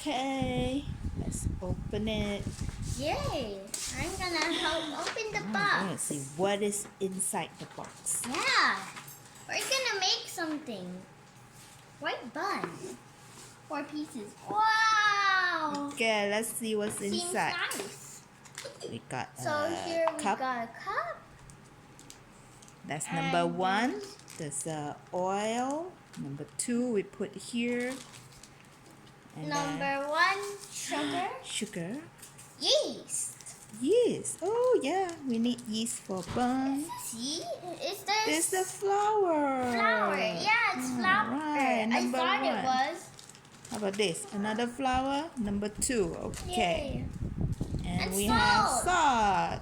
Okay, let's open it. Yay! I'm gonna help open the I'm box. gonna see what is inside the box. Yeah, we're gonna make something. White bun. 4 pieces. Wow! Okay, let's see what's Seems inside. nice. We got So a here we cup. got a cup. That's And number 1. There's oil. Number 2 we put here. And Number 1, sugar. sugar. Yeast. Yeast. Oh yeah, we need yeast for bun. See? Is this It's the flour. flour? Yeah, it's flour. Right, I number thought 1. it was. How about this? Another flour. Number 2. Okay. Yay. And And we have salt. salt.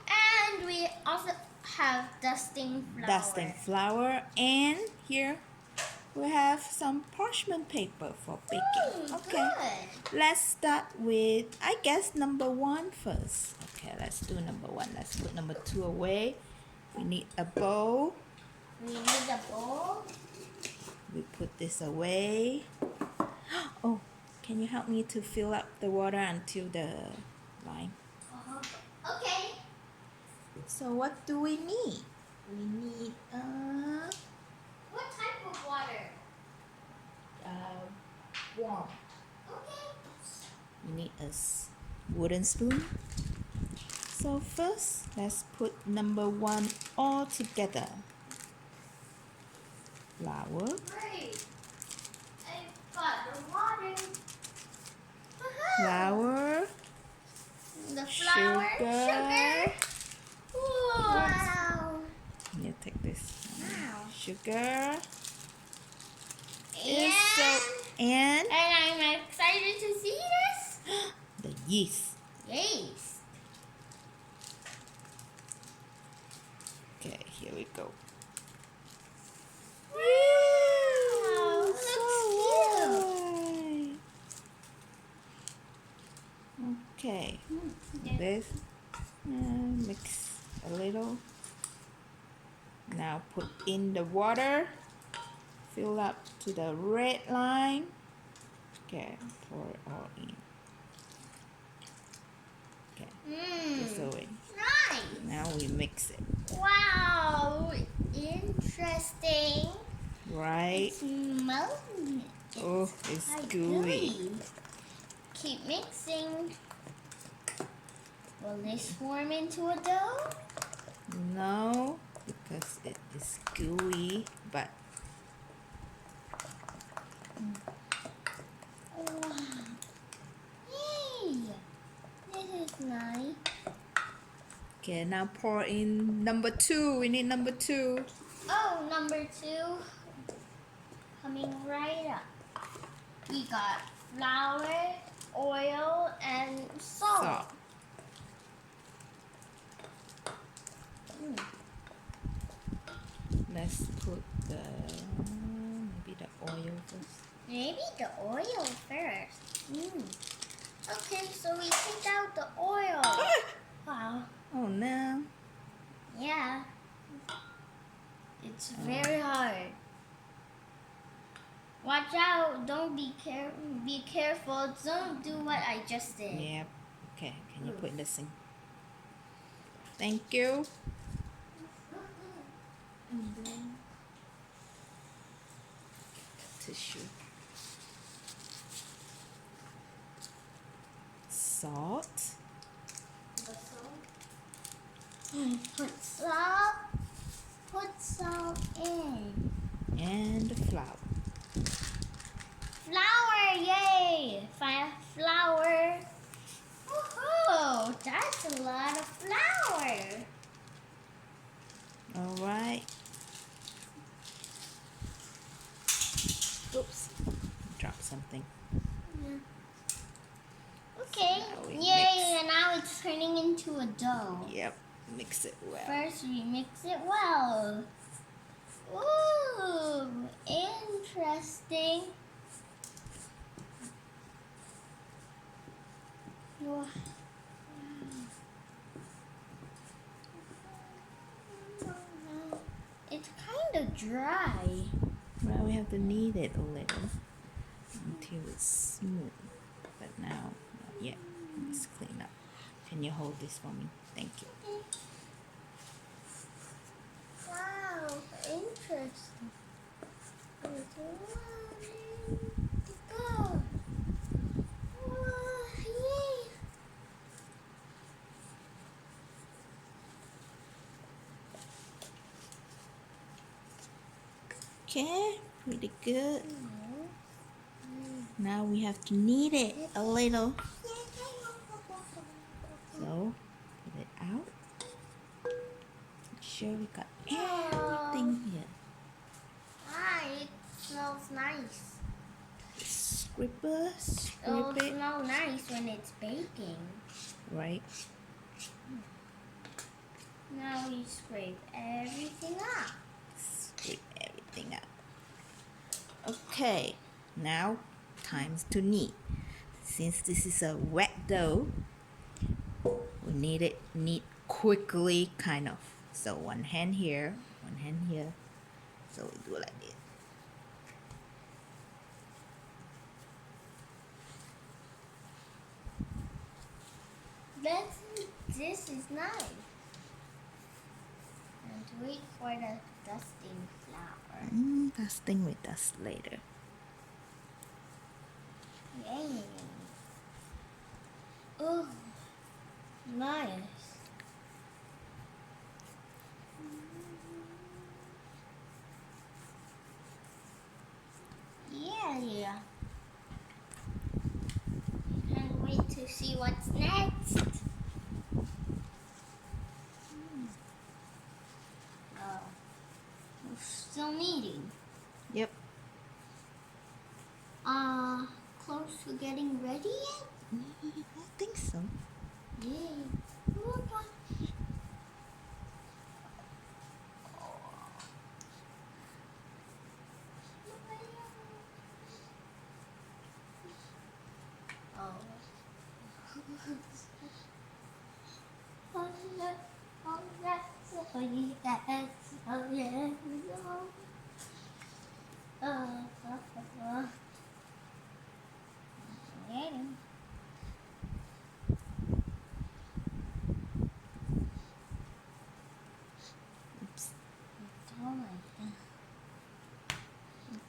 And we also have dusting flour. Dusting flour. And here we have some parchment paper for baking. Okay. Good. Let's start with, I guess, number 1 first. Okay, let's do number 1. Let's put number 2 away. We need a bowl. We need a bowl. We put this away. Oh, can you help me to fill up the water until the line? Okay. So what do we need? We need What type of water? warm. Okay. We need a wooden spoon. So first, let's put number 1 all together. Flour, Great. I've got the water. flour, The flour, sugar. Wow. you take this. Wow. Sugar. And And I'm excited to see this. the yeast. Yeast. Okay, here we go. Wow, looks Right. Okay, cute. this mix a little. Now put in the water. Fill up to the red line. Okay, pour it all in. Okay, this away. Nice. Now we mix it. Wow, interesting. Right? Melting. Oh, it's gooey. Keep mixing. Will this form into a dough? No, because it is gooey, but Wow. Yay! This is nice. okay, now pour in number 2. We need number 2. Oh, number 2. Coming right up. We got flour, oil, and salt. Salt. Let's put the maybe the oil first. Maybe the oil first. Okay, so we take out the oil. Wow. Oh no. Yeah. It's very hard. Watch out. Don't be careful. Don't do what I just did. Yep. Okay, can you put in the sink? Thank you. And then tissue. Salt. Put salt in. And the flour. Flour, yay! Flour. Woohoo! That's a lot of flour. Alright. Oops. Dropped something. Okay. Now we Yay! mix. And now it's turning into a dough. Yep. Mix it well. First, we mix it well. Ooh, interesting. Wow. It's kind of dry. Well, we have to knead it a little. until it's smooth. But now, not yet. Let's clean up. Can you hold this for me? Thank you. Wow, interesting. Go. Wow, yay. Okay, pretty good. Now we have to knead it a little. So, put it out. Make sure we got everything here. Ah, it smells nice. Scraper, It'll scrape it. smell nice when it's baking. Right. Now we scrape everything up. Scrape everything out. Okay, now time's to knead. Since this is a wet dough, we need it knead quickly, kind of. So one hand here, one hand here. So we do like this. This is nice. And wait for the dusting flour. Dusting with dust later. Yay. Oh, nice. Yeah. Can't wait to see what's next. Oh, we're still kneading. Yep. Close to getting ready yet? I think so. Yay. Oops.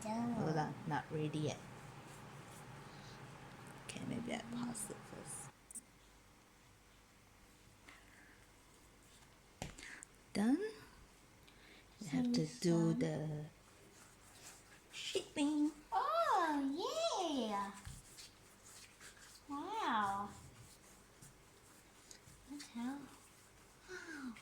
Done. Hold on, not ready yet. Okay, maybe I pause it first. Done. You have to Seems do done. the shaping. Oh, yeah. Wow. What the hell? Wow.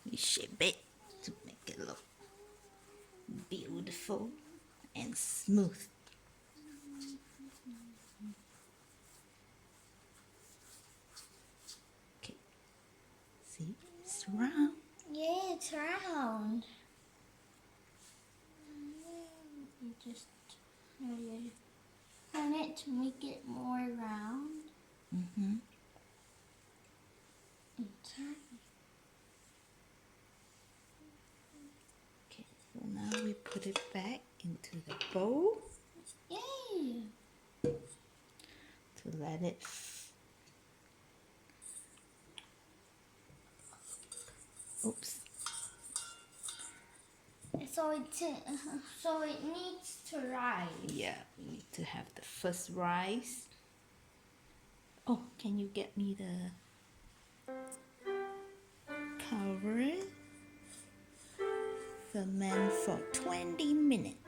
You shape it to make it look beautiful and smooth. Okay. See, it's round. Yeah, it's round. You just turn it to make it more round. Mm-hmm. And turn. Okay, so now we put it back into the bowl Yay! to let it. Oops. So it needs to rise. Yeah, we need to have the first rise. Oh, can you get me the cover it? Ferment for 20 minutes.